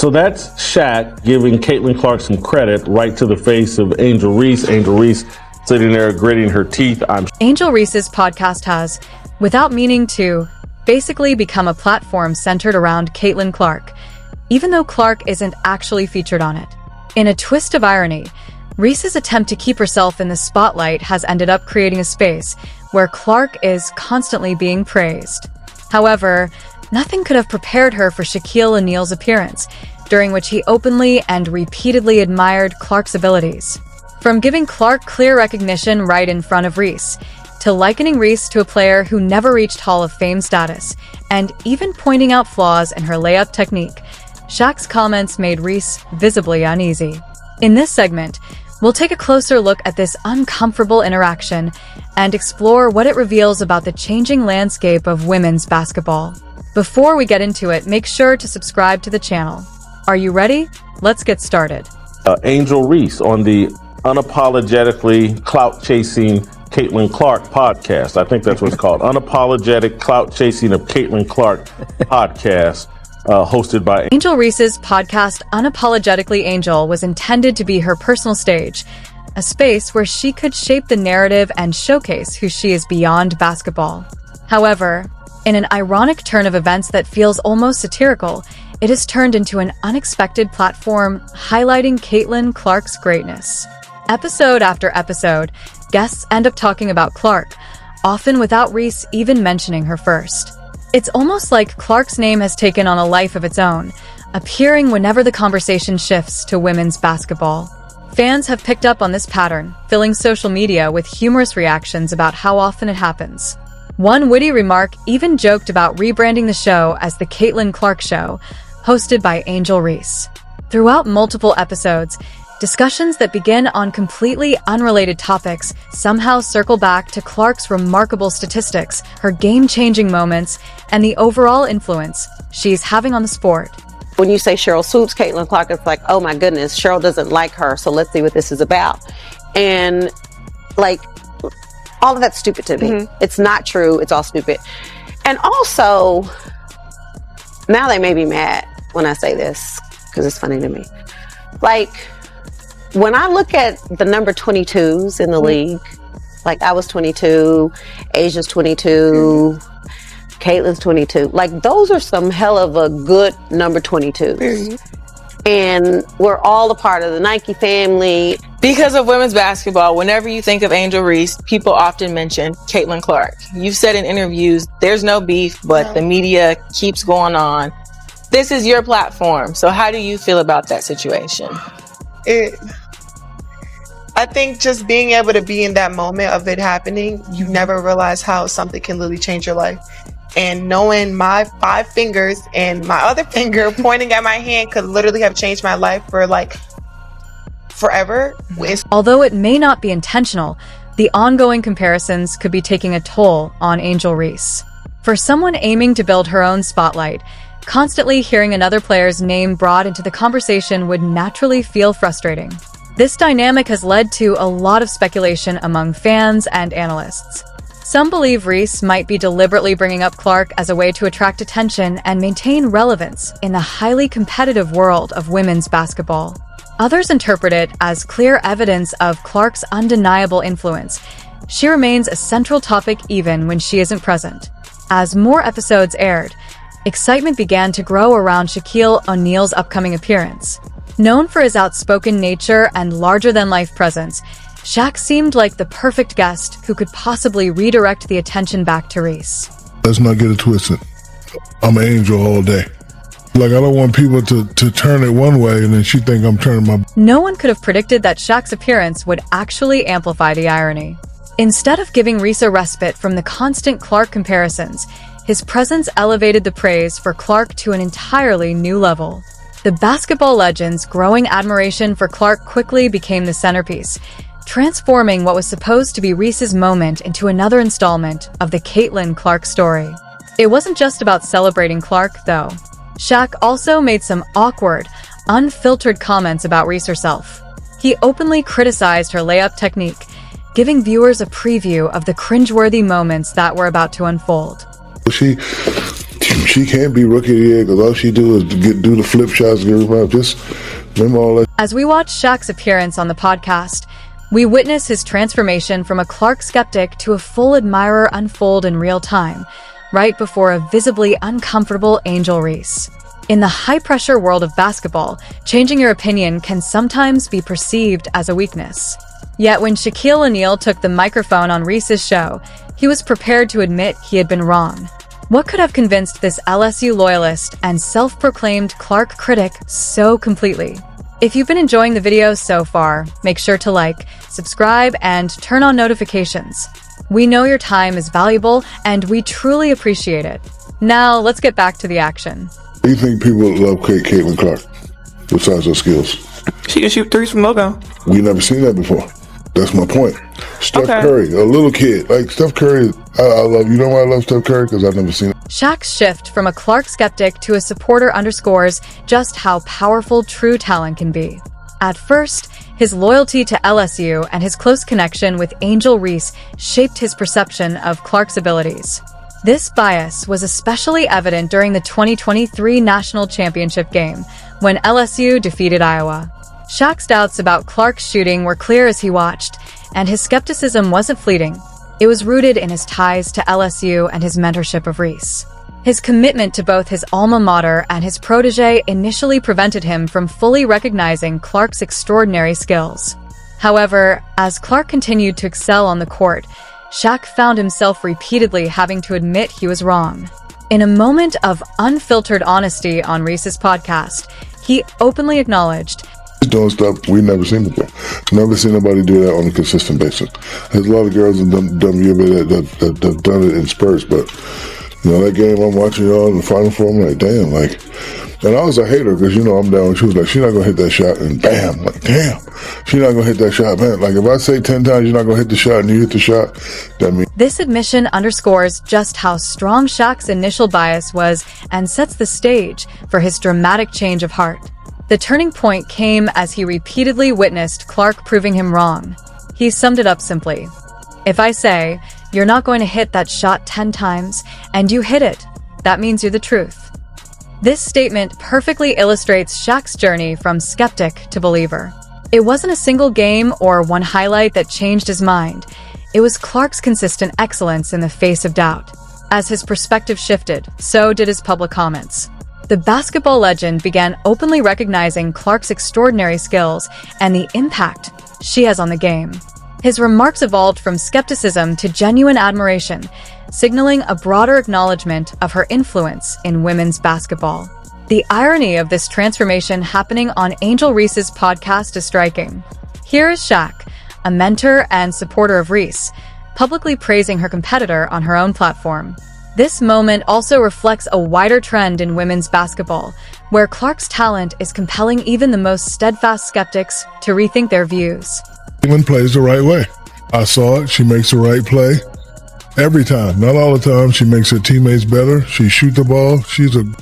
So that's Shaq giving Caitlin Clark some credit right to the face of Angel Reese. Angel Reese sitting there gritting her teeth. Angel Reese's podcast has, without meaning to, basically become a platform centered around Caitlin Clark, even though Clark isn't actually featured on it. In a twist of irony, Reese's attempt to keep herself in the spotlight has ended up creating a space where Clark is constantly being praised. However, nothing could have prepared her for Shaquille O'Neal's appearance, during which he openly and repeatedly admired Clark's abilities. From giving Clark clear recognition right in front of Reese, to likening Reese to a player who never reached Hall of Fame status, and even pointing out flaws in her layup technique, Shaq's comments made Reese visibly uneasy. In this segment, we'll take a closer look at this uncomfortable interaction and explore what it reveals about the changing landscape of women's basketball. Before we get into it, make sure to subscribe to the channel. Are you ready? Let's get started. Angel Reese on the Unapologetically Clout-Chasing Caitlin Clark podcast. I think that's what it's called. Unapologetic Clout-Chasing of Caitlin Clark podcast, hosted by Angel Reese's podcast Unapologetically Angel was intended to be her personal stage, a space where she could shape the narrative and showcase who she is beyond basketball. However, in an ironic turn of events that feels almost satirical, it has turned into an unexpected platform highlighting Caitlin Clark's greatness. Episode after episode, guests end up talking about Clark, often without Reese even mentioning her first. It's almost like Clark's name has taken on a life of its own, appearing whenever the conversation shifts to women's basketball. Fans have picked up on this pattern, filling social media with humorous reactions about how often it happens. One witty remark even joked about rebranding the show as The Caitlin Clark Show, hosted by Angel Reese. Throughout multiple episodes, discussions that begin on completely unrelated topics somehow circle back to Clark's remarkable statistics, her game-changing moments, and the overall influence she's having on the sport. When you say Cheryl swoops Caitlin Clark, it's like, oh my goodness, Cheryl doesn't like her, so let's see what this is about. And like, all of that's stupid to me. Mm-hmm. It's not true. It's all stupid. And also, now they may be mad when I say this, because it's funny to me. Like, when I look at the number 22s in the league, like I was 22, Asia's 22, Caitlin's 22, like those are some hell of a good number 22s. And we're all a part of the Nike family. Because of women's basketball, whenever you think of Angel Reese, people often mention Caitlin Clark. You've said in interviews, there's no beef, but the media keeps going on. This is your platform. So how do you feel about that situation? I think just being able to be in that moment of it happening, you never realize how something can literally change your life. And knowing my 5 fingers and my other finger pointing at my hand could literally have changed my life for like forever. Although it may not be intentional, the ongoing comparisons could be taking a toll on Angel Reese. For someone aiming to build her own spotlight, constantly hearing another player's name brought into the conversation would naturally feel frustrating. This dynamic has led to a lot of speculation among fans and analysts. Some believe Reese might be deliberately bringing up Clark as a way to attract attention and maintain relevance in the highly competitive world of women's basketball. Others interpret it as clear evidence of Clark's undeniable influence. She remains a central topic even when she isn't present. As more episodes aired, excitement began to grow around Shaquille O'Neal's upcoming appearance. Known for his outspoken nature and larger-than-life presence, Shaq seemed like the perfect guest who could possibly redirect the attention back to Reese. Let's not get it twisted. I'm an angel all day. Like, I don't want people to turn it one way and then she think I'm turning my... No one could have predicted that Shaq's appearance would actually amplify the irony. Instead of giving Reese a respite from the constant Clark comparisons, his presence elevated the praise for Clark to an entirely new level. The basketball legend's growing admiration for Clark quickly became the centerpiece, transforming what was supposed to be Reese's moment into another installment of the Caitlin Clark story. It wasn't just about celebrating Clark, though. Shaq also made some awkward, unfiltered comments about Reese herself. He openly criticized her layup technique, giving viewers a preview of the cringeworthy moments that were about to unfold. She She can't be rookie of the year because all she do is do the flip shots, get rebounds. Just remember all that. As we watch Shaq's appearance on the podcast, we witness his transformation from a Clark skeptic to a full admirer unfold in real time, right before a visibly uncomfortable Angel Reese. In the high-pressure world of basketball, changing your opinion can sometimes be perceived as a weakness. Yet when Shaquille O'Neal took the microphone on Reese's show, he was prepared to admit he had been wrong. What could have convinced this LSU loyalist and self-proclaimed Clark critic so completely? If you've been enjoying the video so far, make sure to like, subscribe, and turn on notifications. We know your time is valuable, and we truly appreciate it. Now, let's get back to the action. Do you think people love Caitlin Clark besides her skills? She can shoot threes from logo. We never seen that before. That's my point. Steph Curry, a little kid. Like, Steph Curry, I love, you know why I love Steph Curry? Because I've never seen it. Shaq's shift from a Clark skeptic to a supporter underscores just how powerful true talent can be. At first, his loyalty to LSU and his close connection with Angel Reese shaped his perception of Clark's abilities. This bias was especially evident during the 2023 National Championship game, when LSU defeated Iowa. Shaq's doubts about Clark's shooting were clear as he watched, and his skepticism wasn't fleeting. It was rooted in his ties to LSU and his mentorship of Reese. His commitment to both his alma mater and his protege initially prevented him from fully recognizing Clark's extraordinary skills. However, as Clark continued to excel on the court, Shaq found himself repeatedly having to admit he was wrong. In a moment of unfiltered honesty on Reese's podcast, he openly acknowledged, doing stuff we never seen before. Never seen nobody do that on a consistent basis. There's a lot of girls in WNBA that have done it in spurts, but you know, that game I'm watching y'all in the Final Four, I'm like, damn, like, and I was a hater because, you know, I'm down. She was like, she's not going to hit that shot, and bam, like, damn, she's not going to hit that shot, man. Like, if I say 10 times you're not going to hit the shot and you hit the shot, that means. This admission underscores just how strong Shaq's initial bias was and sets the stage for his dramatic change of heart. The turning point came as he repeatedly witnessed Clark proving him wrong. He summed it up simply. If I say, you're not going to hit that shot 10 times, and you hit it, that means you're the truth. This statement perfectly illustrates Shaq's journey from skeptic to believer. It wasn't a single game or one highlight that changed his mind. It was Clark's consistent excellence in the face of doubt. As his perspective shifted, so did his public comments. The basketball legend began openly recognizing Clark's extraordinary skills and the impact she has on the game. His remarks evolved from skepticism to genuine admiration, signaling a broader acknowledgement of her influence in women's basketball. The irony of this transformation happening on Angel Reese's podcast is striking. Here is Shaq, a mentor and supporter of Reese, publicly praising her competitor on her own platform. This moment also reflects a wider trend in women's basketball, where Clark's talent is compelling even the most steadfast skeptics to rethink their views. Caitlin plays the right way. I saw it. She makes the right play. Every time. Not all the time. She makes her teammates better. She shoots the ball.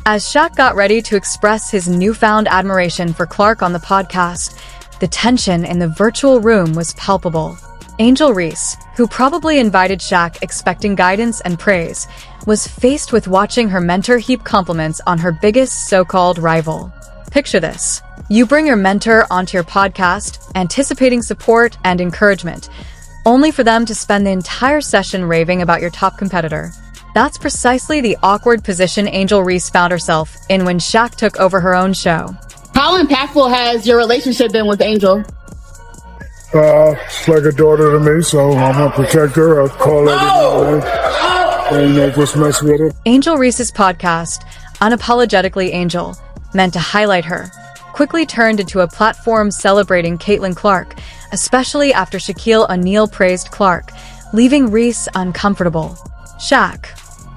As Shaq got ready to express his newfound admiration for Clark on the podcast, the tension in the virtual room was palpable. Angel Reese, who probably invited Shaq expecting guidance and praise, was faced with watching her mentor heap compliments on her biggest so-called rival. Picture this. You bring your mentor onto your podcast, anticipating support and encouragement, only for them to spend the entire session raving about your top competitor. That's precisely the awkward position Angel Reese found herself in when Shaq took over her own show. How impactful has your relationship been with Angel? It's like a daughter to me, so I'm going to protect her. I'll call her and just mess with her. Angel Reese's podcast, Unapologetically Angel, meant to highlight her, quickly turned into a platform celebrating Caitlin Clark, especially after Shaquille O'Neal praised Clark, leaving Reese uncomfortable. Shaq,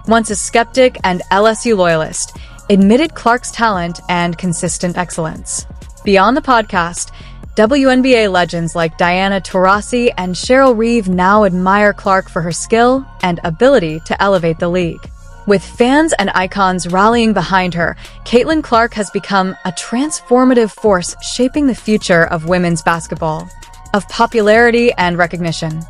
once a skeptic and LSU loyalist, admitted Clark's talent and consistent excellence. Beyond the podcast, WNBA legends like Diana Taurasi and Cheryl Reeve now admire Clark for her skill and ability to elevate the league. With fans and icons rallying behind her, Caitlin Clark has become a transformative force shaping the future of women's basketball, of popularity and recognition.